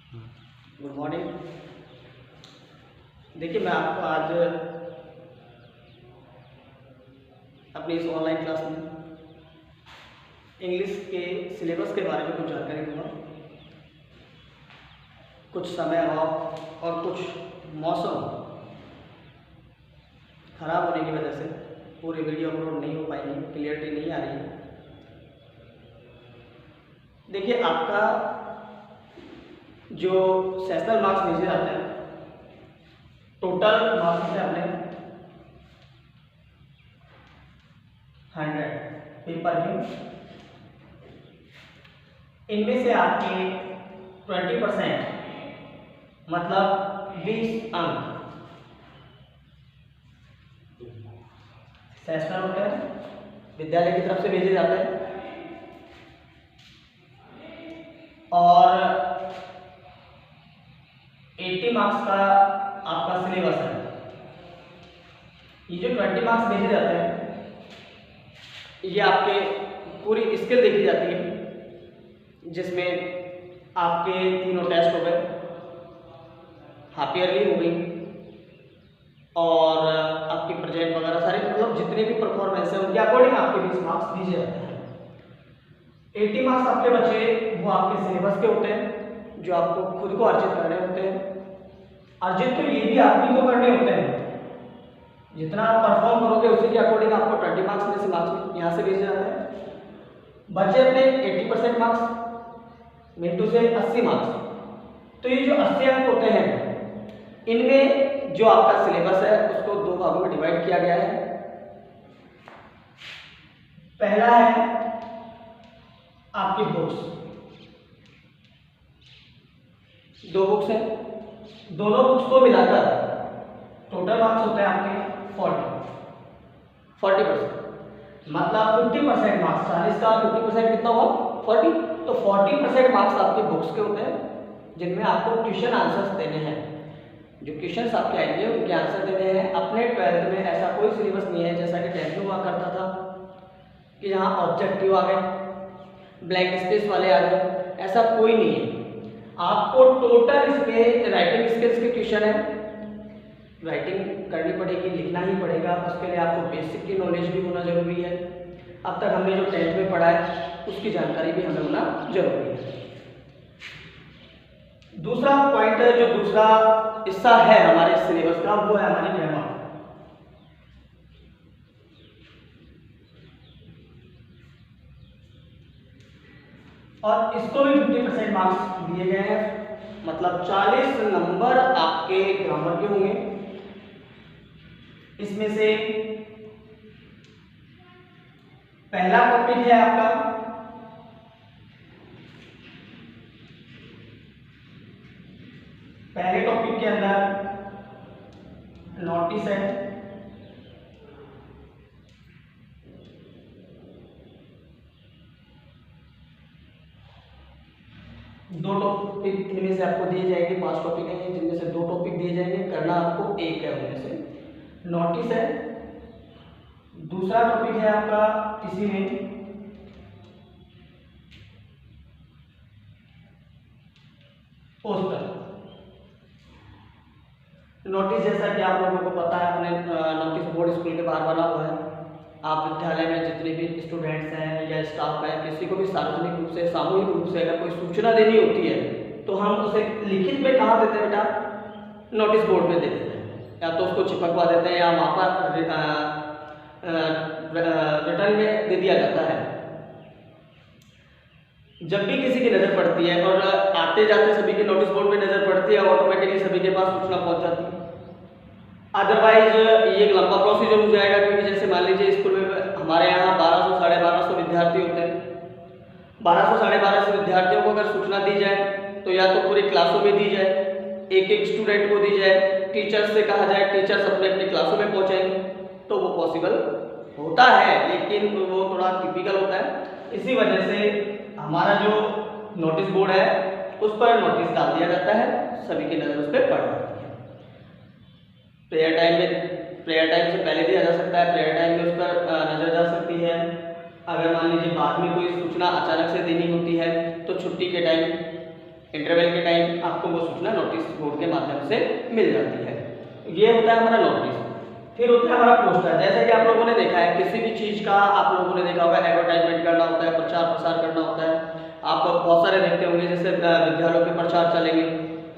Good morning. देखिए, मैं आपको आज अपनी इस ऑनलाइन क्लास में इंग्लिश के सिलेबस के बारे में कुछ जानकारी दूंगा। कुछ समय अभाव और कुछ मौसम खराब होने की वजह से पूरी वीडियो अपलोड नहीं हो पाएंगी, क्लियरिटी नहीं आ रही है। देखिए, आपका जो सेशनल मार्क्स भेजे जाते हैं, टोटल मार्क्स से हमने 100 पेपर में, इनमें से आपके 20% मतलब 20 अंक सेशनल होते हैं, विद्यालय की तरफ से भेजे जाते हैं। और 80 मार्क्स का आपका सिलेबस है। ये जो 20 मार्क्स भेजे जाते हैं, ये आपके पूरी स्किल देखी जाती है, जिसमें आपके तीनों टेस्ट हो गए, हाफ ईयरली हो गई और आपकी प्रोजेक्ट वगैरह सारे, मतलब जितने भी परफॉर्मेंस है उनके अकॉर्डिंग आपके 20 मार्क्स दिए जाते हैं। 80 मार्क्स आपके बचे वो आपके सिलेबस के होते हैं, जो आपको खुद को अर्जित करने होते हैं। अर्जित तो ये भी आप ही को करने होते हैं, जितना आप परफॉर्म करोगे उसी के अकॉर्डिंग आपको 20 मार्क्स में से मार्क्स यहाँ से भेजे जाते हैं। बचे अपने 80% मार्क्स, मिनटू से 80 मार्क्स। तो ये जो 80 अंक होते हैं, इनमें जो आपका सिलेबस है उसको 2 भागों में डिवाइड किया गया है। पहला है आपकी बुक्स, 2 बुक्स हैं, दोनों बुक्स को मिलाकर टोटल मार्क्स होते हैं आपके 40%, मतलब 50% मार्क्स, 40 का 50% कितना हुआ 40। तो 40% मार्क्स आपके बुक्स के होते हैं, जिनमें आपको क्वेश्चन आंसर्स देने हैं। जो क्वेश्चंस आपके आएंगे उनके आंसर देने हैं। अपने 12th में ऐसा कोई सिलेबस नहीं है जैसा कि 10th में हुआ करता था कि जहाँ ऑब्जेक्टिव आ गए, ब्लैंक स्पेस वाले आ गए, ऐसा कोई नहीं है। आपको टोटल इसमें राइटिंग स्किल्स के क्वेश्चन है, राइटिंग करनी पड़ेगी, लिखना ही पड़ेगा। उसके लिए आपको बेसिक की नॉलेज भी होना जरूरी है। अब तक हमने जो 10th में पढ़ा है उसकी जानकारी भी हमें होना जरूरी है। दूसरा पॉइंट, जो दूसरा हिस्सा है हमारे सिलेबस का, वो है हमारी ग्रामर। और इसको भी 50% मार्क्स दिए गए हैं, मतलब 40 नंबर आपके ग्रामर के होंगे। इसमें से पहला टॉपिक है आपका पहले टॉपिक के अंदर नोटिस है, दो टॉपिक इनमें से आपको दिए जाएंगे। 5 टॉपिक हैं जिनमें से 2 टॉपिक दिए जाएंगे, करना आपको एक है। उनमें से नोटिस है, दूसरा टॉपिक है आपका इसी में पोस्टर। नोटिस जैसा कि आप लोगों को पता है, अपने नोटिस बोर्ड स्कूल के बाहर बना हुआ है। आप विद्यालय में जितने भी स्टूडेंट्स हैं या स्टाफ हैं, किसी को भी सार्वजनिक रूप से, सामूहिक रूप से अगर कोई सूचना देनी होती है तो हम उसे लिखित में कहाँ देते हैं बेटा, नोटिस बोर्ड में दे देते हैं, या तो उसको चिपकवा देते हैं या वहाँ पर रिटर्न में दे दिया जाता है। जब भी किसी की नज़र पड़ती है और आते जाते सभी के नोटिस बोर्ड में नज़र पड़ती है, ऑटोमेटिकली सभी के पास सूचना पहुंच जाती है। अदरवाइज ये एक लंबा प्रोसीजर हो जाएगा, क्योंकि जैसे मान लीजिए स्कूल में हमारे यहाँ 1200 साढ़े 1200 विद्यार्थी होते हैं। 1200 साढ़े 1200 विद्यार्थियों को अगर सूचना दी जाए तो या तो पूरी क्लासों में दी जाए, एक एक स्टूडेंट को दी जाए, टीचर्स से कहा जाए, टीचर्स अपने अपनी क्लासों में पहुँचाएंगे, तो वो पॉसिबल होता है, लेकिन वो थोड़ा टिपिकल होता है। इसी वजह से हमारा जो नोटिस बोर्ड है उस पर नोटिस डाल दिया जाता है, सभी की नज़र उस पर पड़ जाती है। प्रेयर टाइम से पहले दिया जा सकता है, प्रेयर टाइम में उस पर नज़र जा सकती है। अगर मान लीजिए बाद में कोई सूचना अचानक से देनी होती है तो छुट्टी के टाइम इंटरवल के टाइम आपको वो सूचना नोटिस बोर्ड के माध्यम से मिल जाती है। ये होता है हमारा नोटिस। फिर होता है हमारा पोस्टर। जैसे कि आप लोगों ने देखा है किसी भी चीज़ का आप लोगों ने देखा होगा, एडवर्टाइजमेंट करना होता है, प्रचार प्रसार करना होता है। आप बहुत सारे देखते होंगे, जैसे विद्यालयों के प्रचार चलेंगे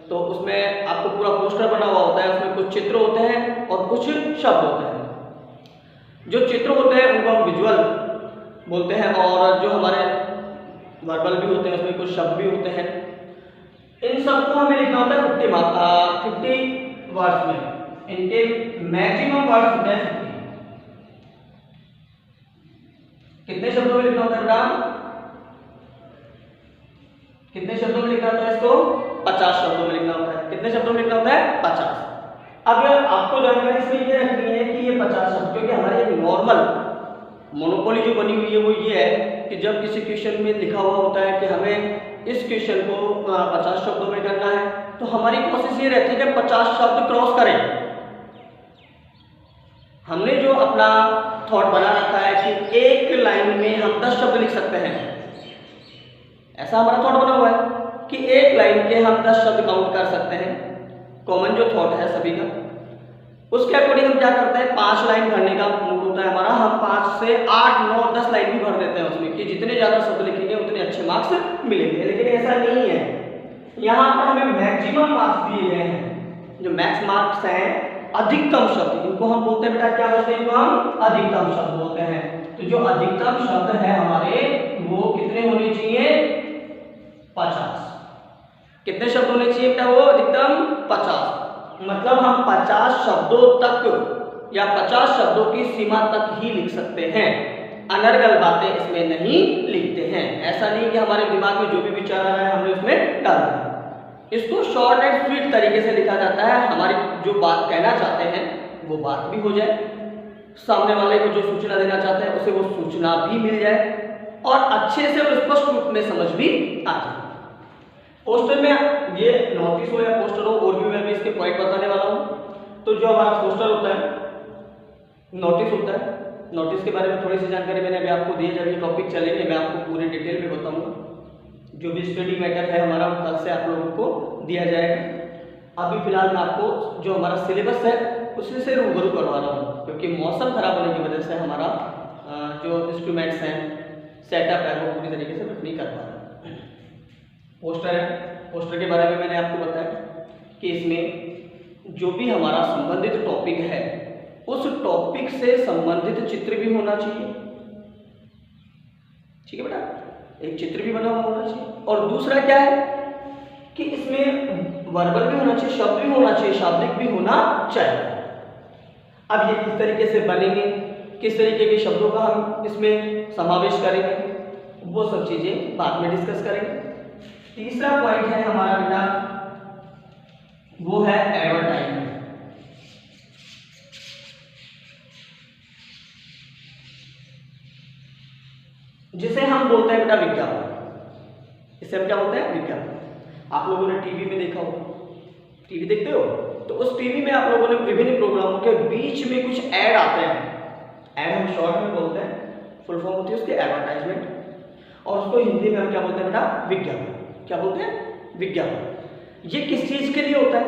तो उसमें आपको पूरा पोस्टर बना हुआ होता है, उसमें कुछ चित्र होते हैं और कुछ शब्द होते हैं। जो चित्र होते हैं उनको हम विजुअल बोलते हैं, और जो हमारे वर्बल भी होते हैं उसमें कुछ शब्द भी होते हैं। इन सबको हमें लिखना होता है 50 वर्ड्स में। इनके मैक्सिमम वर्ड्स होते हैं 50। कितने शब्दों में लिखना होता है बेटा? कितने शब्दों में लिखना होता है इसको? 50 शब्दों में लिखना होता है। कितने शब्दों में लिखना होता है? 50। अब आपको जानकारी इसमें ये रखनी है कि ये 50 शब्द, क्योंकि हमारी एक नॉर्मल मोनोपोली जो बनी हुई है वो ये है कि जब किसी क्वेश्चन में लिखा हुआ होता है कि हमें इस क्वेश्चन को 50 शब्दों में करना है, तो हमारी कोशिश ये रहती है कि 50 शब्द क्रॉस करें। हमने जो अपना थॉट बना रखा है कि एक लाइन में हम 10 शब्द लिख सकते हैं, ऐसा हमारा थॉट बना हुआ है कि एक लाइन के हम 10 शब्द काउंट कर सकते हैं। कॉमन जो थॉट है सभी का, उसके अकॉर्डिंग हम क्या करते हैं, 5 लाइन भरने का मूड होता है हमारा। हम 5 से 8, 9, 10 लाइन भी भर देते हैं उसमें, कि जितने ज़्यादा शब्द लिखेंगे उतने अच्छे मार्क्स मिलेंगे। लेकिन ऐसा नहीं है, यहाँ पर हमें मैक्सिमम मार्क्स दिए गए हैं। जो मैक्स मार्क्स हैं, अधिकतम शब्द, इनको हम बोलते हैं बेटा, क्या बोलते हैं इनको हम? अधिकतम शब्द बोलते हैं। तो जो अधिकतम शब्द है हमारे, वो कितने होने चाहिए? 50। कितने शब्द होने चाहिए बेटा? वो अधिकतम 50। मतलब हम 50 शब्दों तक या 50 शब्दों की सीमा तक ही लिख सकते हैं। अनर्गल बातें इसमें नहीं लिखते हैं। ऐसा नहीं कि हमारे दिमाग में जो भी विचार आ रहा है हमने उसमें डाल दिया। इसको शॉर्ट एंड स्वीट तरीके से लिखा जाता है। हमारी जो बात कहना चाहते हैं वो बात भी हो जाए, सामने वाले को जो सूचना देना चाहते हैं उसे वो सूचना भी मिल जाए, और अच्छे से और स्पष्ट रूप में समझ भी आ जाए। पोस्टर में ये नोटिस हो या पोस्टर हो, और भी मैं भी इसके पॉइंट बताने वाला हूँ। तो जो हमारा पोस्टर होता है, नोटिस होता है, नोटिस के बारे में थोड़ी सी जानकारी मैंने अभी आपको दी है। जब ये टॉपिक चलेंगे मैं आपको पूरे डिटेल में बताऊंगा। जो भी स्टडी मैटर है हमारा, कल से आप लोगों को दिया जाएगा। अभी फिलहाल मैं आपको जो हमारा सिलेबस है उसी से रूबरू करवा रहा हूँ, क्योंकि मौसम खराब होने की वजह से हमारा जो इंस्ट्रूमेंट्स हैं, सेटअप है, वो पूरी तरीके से वर्क नहीं कर पा रहा। पोस्टर है, पोस्टर के बारे में मैंने आपको बताया कि इसमें जो भी हमारा संबंधित टॉपिक है उस टॉपिक से संबंधित चित्र भी होना चाहिए। ठीक है बेटा, एक चित्र भी बना हुआ होना चाहिए। और दूसरा क्या है कि इसमें वर्बल भी होना चाहिए, शब्द भी होना चाहिए, शाब्दिक भी होना चाहिए। अब ये किस तरीके से बनेंगे, किस तरीके के शब्दों का हम इसमें समावेश करेंगे, वो सब चीजें बाद में डिस्कस करेंगे। तीसरा पॉइंट है हमारा बेटा, वो है एडवर्टाइजमेंट। जिसे हम बोलते हैं बेटा विज्ञापन। इसे हम क्या बोलते हैं? विज्ञापन। आप लोगों ने टीवी में देखा होगा, टीवी देखते हो तो उस टीवी में आप लोगों ने विभिन्न प्रोग्रामों के बीच में कुछ ऐड आते हैं। ऐड हम शॉर्ट में बोलते हैं, फुल फॉर्म होती है उसकी एडवर्टाइजमेंट, और उसको हिंदी में हम क्या बोलते हैं बेटा? विज्ञापन। क्या बोलते हैं? विज्ञापन। ये किस चीज के लिए होता है?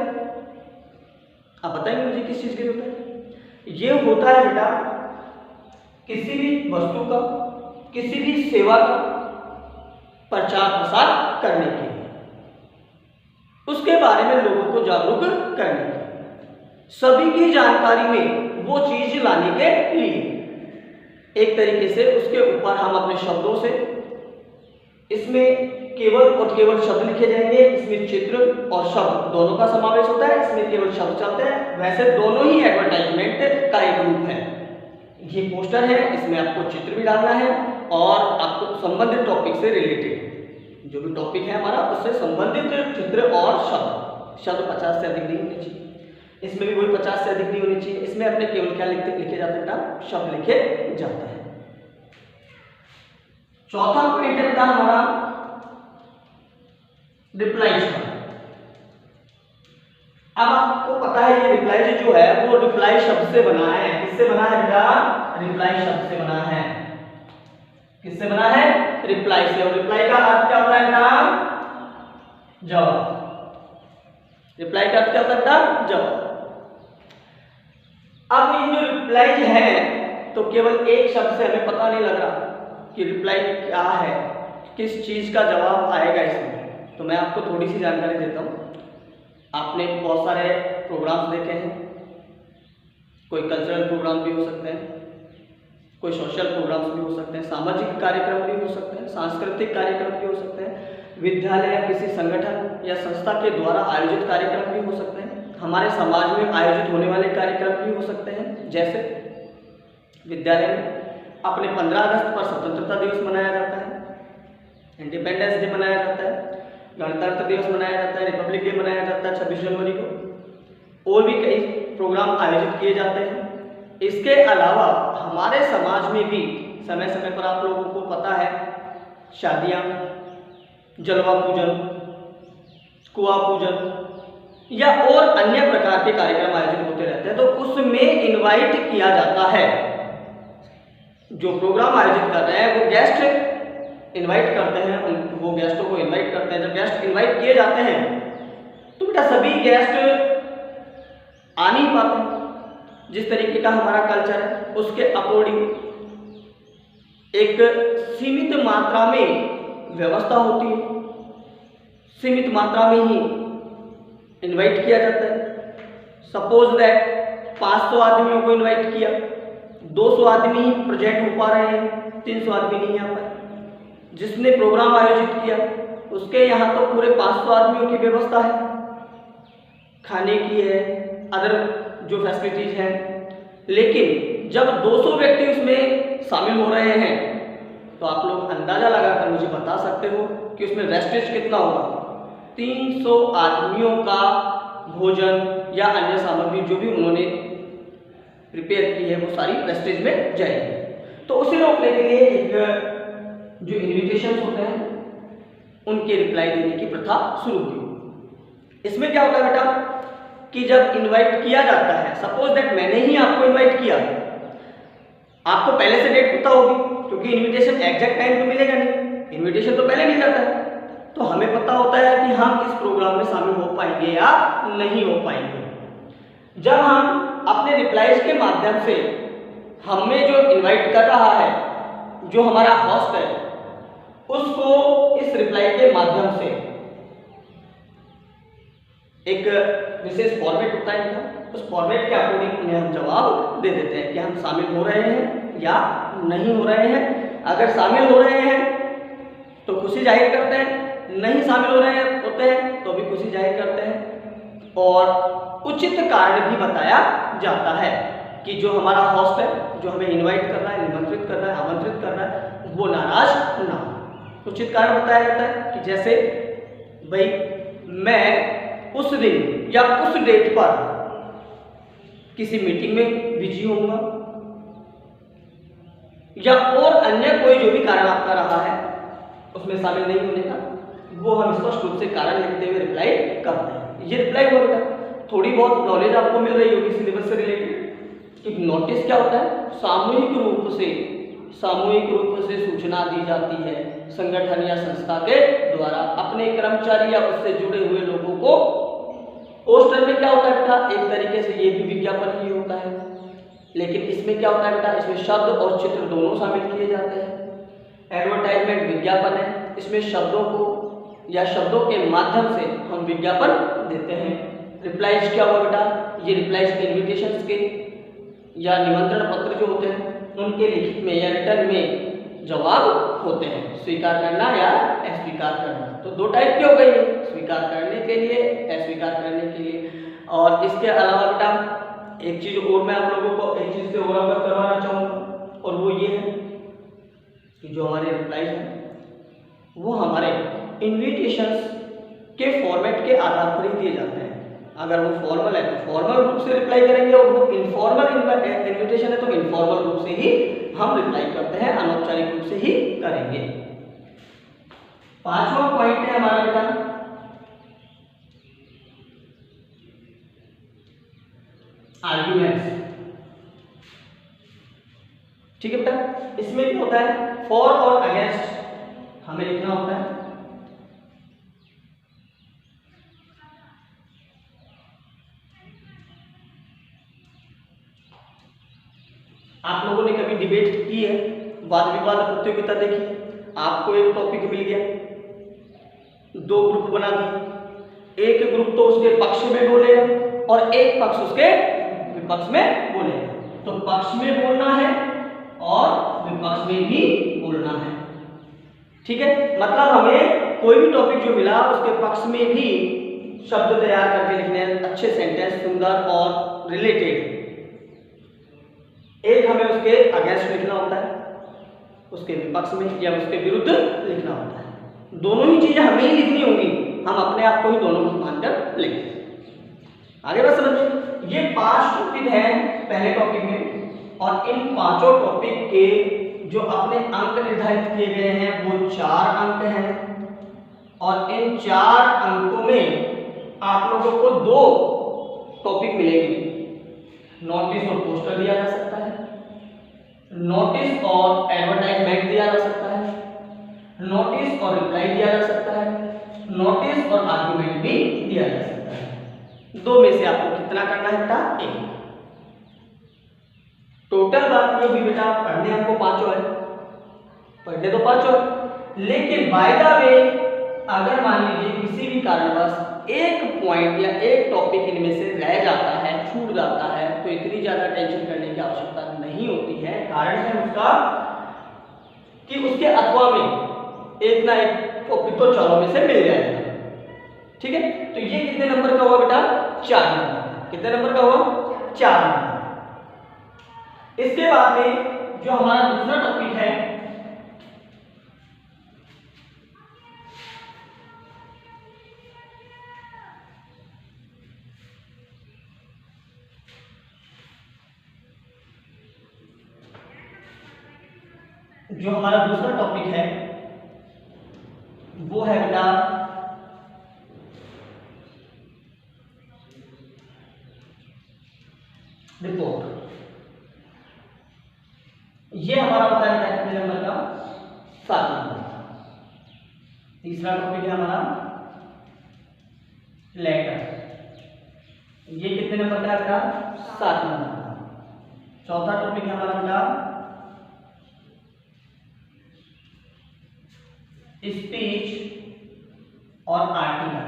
आप बताएंगे मुझे किस चीज के लिए होता है? ये होता है बेटा किसी भी वस्तु का, किसी भी सेवा का प्रचार प्रसार करने के लिए, उसके बारे में लोगों को जागरूक करने के लिए, सभी की जानकारी में वो चीज लाने के लिए। एक तरीके से उसके ऊपर हम अपने शब्दों से, इसमें केवल और केवल शब्द लिखे जाएंगे, इसमें चित्र और शब्द दोनों का समावेश होता है। इसमें केवल शब्द चलते हैं। वैसे दोनों ही एडवर्टाइजमेंट का एक रूप है। ये पोस्टर है, इसमें आपको चित्र भी डालना है और आपको संबंधित टॉपिक से रिलेटेड जो भी टॉपिक है हमारा उससे संबंधित चित्र और शब्द। शब्द 50 से अधिक नहीं होने चाहिए। इसमें भी वही 50 से अधिक नहीं होनी चाहिए। इसमें अपने केवल क्या लिखे जाते हैं? शब्द लिखे जाते हैं। चौथा पॉइंट है बेटा हमारा रिप्लाईज का। अब आपको पता है ये रिप्लाईज जो है वो रिप्लाई शब्द से बना है। किससे बना है बेटा? रिप्लाई शब्द से बना है। किससे बना है? रिप्लाई से। और रिप्लाई का अर्थ क्या होता है बेटा? जवाब। रिप्लाई का अर्थ क्या होता है बेटा? जवाब। अब ये जो रिप्लाई है तो केवल एक शब्द से हमें पता नहीं लग रहा कि रिप्लाई क्या है, किस चीज का जवाब आएगा इसमें। तो मैं आपको थोड़ी सी जानकारी देता हूँ। आपने बहुत सारे प्रोग्राम्स देखे हैं, कोई कल्चरल प्रोग्राम भी हो सकते हैं, कोई सोशल प्रोग्राम्स भी हो सकते हैं, सामाजिक कार्यक्रम भी हो सकते हैं, सांस्कृतिक कार्यक्रम भी हो सकते हैं, विद्यालय या किसी संगठन या संस्था के द्वारा आयोजित कार्यक्रम भी हो सकते हैं, हमारे समाज में आयोजित होने वाले कार्यक्रम भी हो सकते हैं। जैसे विद्यालय में अपने 15 अगस्त पर स्वतंत्रता दिवस मनाया जाता है, इंडिपेंडेंस डे मनाया जाता है, गणतंत्र दिवस मनाया जाता है, रिपब्लिक डे मनाया जाता है 26 जनवरी को, और भी कई प्रोग्राम आयोजित किए जाते हैं। इसके अलावा हमारे समाज में भी समय समय पर आप लोगों को पता है शादियाँ, जलवा पूजन, कुआं पूजन या और अन्य प्रकार के कार्यक्रम आयोजित होते रहते हैं। तो उसमें इनवाइट किया जाता है, जो प्रोग्राम आयोजित कर रहे हैं वो गेस्ट इनवाइट करते हैं, वो गेस्टों को इनवाइट करते हैं। जब गेस्ट इनवाइट किए जाते हैं तो बेटा सभी गेस्ट आ नहीं पाते। जिस तरीके का हमारा कल्चर है उसके अकॉर्डिंग एक सीमित मात्रा में व्यवस्था होती है, सीमित मात्रा में ही इनवाइट किया जाता है। सपोज दैट 500 आदमियों को इनवाइट किया, 200 आदमी ही प्रेजेंट हो पा रहे हैं, 300 आदमी नहीं आ पाए। जिसने प्रोग्राम आयोजित किया उसके यहाँ तो पूरे 500 आदमियों की व्यवस्था है, खाने की है, अदर जो फैसिलिटीज हैं। लेकिन जब 200 व्यक्ति उसमें शामिल हो रहे हैं तो आप लोग अंदाजा लगाकर मुझे बता सकते हो कि उसमें वेस्टेज कितना होगा। 300 आदमियों का भोजन या अन्य सामग्री जो भी उन्होंने प्रिपेयर की है वो सारी वेस्टेज में जाएगी। तो उसे रोकने के लिए एक जो इन्विटेशन होते हैं उनके रिप्लाई देने की प्रथा शुरू हुई। इसमें क्या होता है बेटा कि जब इनवाइट किया जाता है, सपोज दैट मैंने ही आपको इनवाइट किया, आपको पहले से डेट पता होगी क्योंकि इनविटेशन एग्जैक्ट टाइम तो मिलेगा नहीं, इनविटेशन तो पहले मिल जाता है। तो हमें पता होता है कि हम इस प्रोग्राम में शामिल हो पाएंगे या नहीं हो पाएंगे। जब हम अपने रिप्लाईज के माध्यम से हमें जो इनवाइट कर रहा है, जो हमारा होस्ट है, उसको इस रिप्लाई के माध्यम से एक विशेष फॉर्मेट होता है इनका, उस फॉर्मेट के अकॉर्डिंग उन्हें हम जवाब दे देते हैं कि हम शामिल हो रहे हैं या नहीं हो रहे हैं। अगर शामिल हो रहे हैं तो खुशी जाहिर करते हैं, नहीं शामिल हो रहे होते हैं तो भी खुशी जाहिर करते हैं, और उचित कारण भी बताया जाता है कि जो हमारा होस्ट है, जो हमें इनवाइट कर रहा है, निमंत्रित कर रहा है, आमंत्रित कर रहा है, वो नाराज ना हो। उचित कारण बताया जाता है कि जैसे भाई मैं उस दिन या उस डेट पर किसी मीटिंग में बिजी होऊंगा, या और अन्य कोई जो भी कारण आपका रहा है उसमें शामिल नहीं होने का, वो हम स्पष्ट रूप से कारण लिखते हुए रिप्लाई करते हैं। ये रिप्लाई हुआ बेटा। थोड़ी बहुत नॉलेज आपको मिल रही होगी सिलेबस से रिलेटेड कि नोटिस क्या होता है। सामूहिक रूप से सूचना दी जाती है संगठन या संस्था के द्वारा अपने कर्मचारी या उससे जुड़े हुए लोगों को। पोस्टर में क्या होता है बेटा, एक तरीके से ये भी विज्ञापन ही होता है, लेकिन इसमें क्या होता है बेटा, इसमें शब्द और चित्र दोनों शामिल किए जाते हैं। एडवर्टाइजमेंट विज्ञापन है, इसमें शब्दों को या शब्दों के माध्यम से हम विज्ञापन देते हैं। रिप्लाईज क्या हुआ बेटा, ये रिप्लाईज इन्विटेशंस के या निमंत्रण पत्र जो होते हैं उनके लिखित में या रिटर्न में जवाब होते हैं, स्वीकार करना या अस्वीकार करना। तो दो टाइप की हो गई है, स्वीकार करने के लिए, अस्वीकार करने के लिए। और इसके अलावा बेटा एक चीज और मैं आप लोगों को एक चीज से और अवगत करवाना चाहूँगा, और वो ये है कि जो हमारे रिप्लाईज हैं वो हमारे इन्विटेशंस के फॉर्मेट के आधार पर ही दिए जाते हैं। अगर वो फॉर्मल है तो फॉर्मल रूप से रिप्लाई करेंगे, और वो इनफॉर्मल इन्विटेशन है तो इनफॉर्मल रूप से ही हम रिप्लाई करते हैं, अनौपचारिक रूप से ही करेंगे। पांचवा पॉइंट है हमारा बेटा आर्ग्यूमेंट्स। ठीक है बेटा, इसमें क्या होता है, फॉर और अगेंस्ट हमें लिखना होता है। आप लोगों ने कभी डिबेट की है, वाद विवाद प्रतियोगिता देखी, आपको एक टॉपिक मिल गया, दो ग्रुप बना दिए, एक ग्रुप तो उसके पक्ष में बोलेगा और एक पक्ष उसके विपक्ष में बोलेगा। तो पक्ष में बोलना है और विपक्ष में भी बोलना है, ठीक है। मतलब हमें कोई भी टॉपिक जो मिला उसके पक्ष में भी शब्द तैयार करके लिखने हैं, अच्छे सेंटेंस, सुंदर और रिलेटेड। एक हमें उसके अगेंस्ट लिखना होता है, उसके विपक्ष में या उसके विरुद्ध लिखना होता है। दोनों ही चीजें हमें ही लिखनी होंगी, हम अपने आप को ही दोनों को मानकर लिखें। आगे बात समझिए, ये 5 टॉपिक हैं पहले टॉपिक में, और इन 5 टॉपिक के जो अपने अंक निर्धारित किए गए हैं वो 4 अंक हैं, और इन 4 अंकों में आप लोगों को 2 टॉपिक मिलेंगे। नोटिस और पोस्टर दिया जा सकता है, नोटिस और एडवर्टाइजमेंट दिया जा सकता है, नोटिस और रिप्लाई दिया जा सकता है, नोटिस और आर्गुमेंट भी दिया जा सकता है। 2 में से आपको कितना करना है बेटा? 1। टोटल बात ये हुई बेटा, पढ़ने हमको 5 है, पढ़ने तो 5 है, लेकिन बाय द वे अगर मान लीजिए किसी भी कारणवश एक पॉइंट या एक टॉपिक इनमें से रह जाता है, छूट जाता है, तो इतनी ज्यादा टेंशन करने की आवश्यकता नहीं होती है। कारण है उसका कि उसके अथवा में एक ना एक टॉपिक तो 4 में से मिल जाएगा, ठीक है। तो ये कितने नंबर का हुआ बेटा? 4 नंबर। कितने नंबर का हुआ? 4 नंबर। इसके बाद में जो हमारा दूसरा टॉपिक है वो है बेटा रिपोर्ट। ये हमारा होता है कितने नंबर का? 7 नंबर। तीसरा टॉपिक है हमारा लेटर, ये कितने नंबर का बेटा? 7 नंबर का। चौथा टॉपिक है हमारा बेटा स्पीच और आर्टिकल।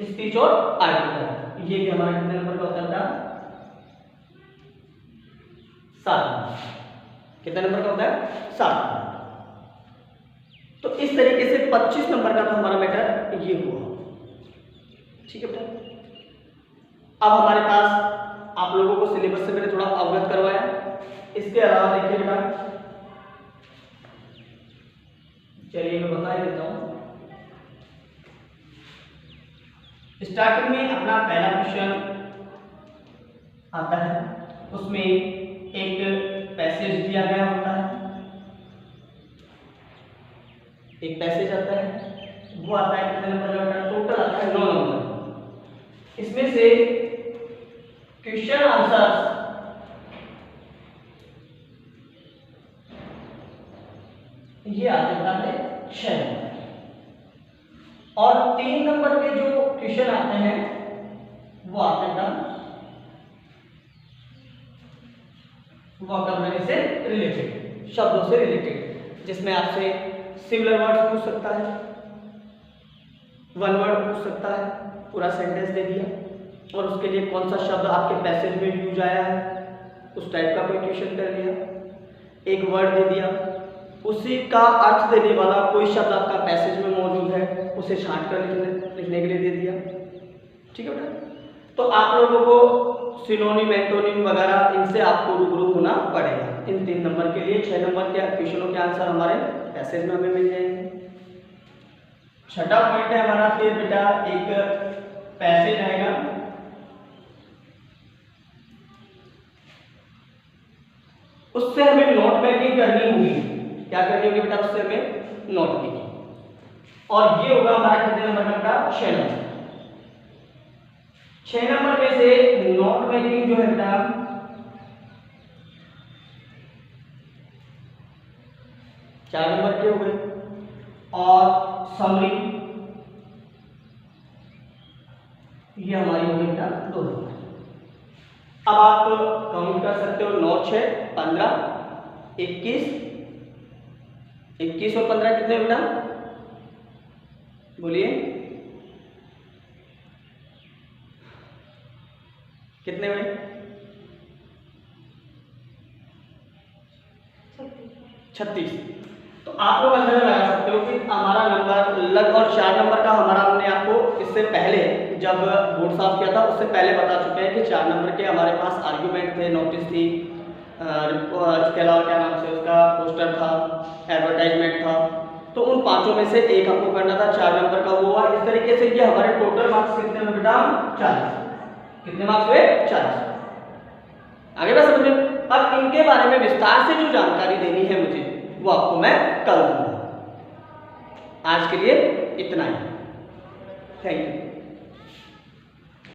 स्पीच और आर्टिकल ये भी हमारा कितने नंबर का होता है बेटा? 7 नंबर। कितने नंबर का होता है? 7 नंबर। तो इस तरीके से 25 नंबर का तो हमारा मैटर ये हुआ, ठीक है बेटा। अब हमारे पास आप लोगों को सिलेबस से मैंने थोड़ा अवगत करवाया। इसके अलावा देखिए बेटा, चलिए मैं बता ही देता हूं। स्टार्टिंग में अपना पहला क्वेश्चन आता है, उसमें एक पैसेज दिया गया होता है, एक पैसेज आता है, वो आता है कितने नंबर का? टोटल आता है 9 नंबर। इसमें से क्वेश्चन आंसर ये आते हैं 6 नंबर, और 3 नंबर के जो क्वेश्चन आते हैं वो आते हैं वोकैबुलरी से रिलेटेड, शब्दों से रिलेटेड, जिसमें आपसे सिमिलर वर्ड्स पूछ सकता है, वन वर्ड पूछ सकता है, पूरा सेंटेंस दे दिया, और उसके लिए कौन सा शब्द आपके पैसेज में यूज आया है उस टाइप का कोई क्वेश्चन कर लिया, एक वर्ड दे दिया, उसी का अर्थ देने वाला कोई शब्द आपका पैसेज में मौजूद है, उसे छांट कर लिखने के लिए दे दिया, ठीक है बेटा। तो आप लोगों को सिनोनिम, एंटोनिम वगैरह इनसे आपको रूबरू होना पड़ेगा। इन 3 नंबर के लिए 6 नंबर के क्वेश्चनों के आंसर हमारे पैसेज में हमें मिल जाएंगे। छठा पॉइंट है हमारा फिर बेटा, एक पैसेज आएगा, उससे हमें नोट मेकिंग करनी होगी। क्या करनी होगी बेटा? उससे हमें नोट मेकिंग, और ये होगा हमारा कितने नंबर का? 6 नंबर। 6 नंबर में से नोट मेकिंग जो है बेटा 4 नंबर के हो गए, और समरी ये हमारी हो गई बेटा 2 नंबर। अब आप काउंट कर सकते हो, 9 6 15 21, 21 और 15 कितने बेटा, बोलिए कितने हुए? 36। तो आप लोग अंदाजा लगा सकते हो कि हमारा नंबर लग, और 4 नंबर का हमारा हमने आपको इससे पहले जब बोर्ड साफ किया था उससे पहले बता चुके हैं कि 4 नंबर के हमारे पास आर्ग्यूमेंट थे, नोटिस थी, इसके अलावा क्या नाम से उसका पोस्टर था, एडवर्टाइजमेंट था। तो उन पांचों में से एक हमको करना था, 4 नंबर का वो हुआ। इस तरीके से ये हमारे टोटल मार्क्स कितने हुए बेटा? 40। कितने मार्क्स हुए? 40। आगे बात समझ में? अब इनके बारे में विस्तार से जो जानकारी देनी है मुझे वो आपको मैं कल दूंगा। आज के लिए इतना ही। Thank you.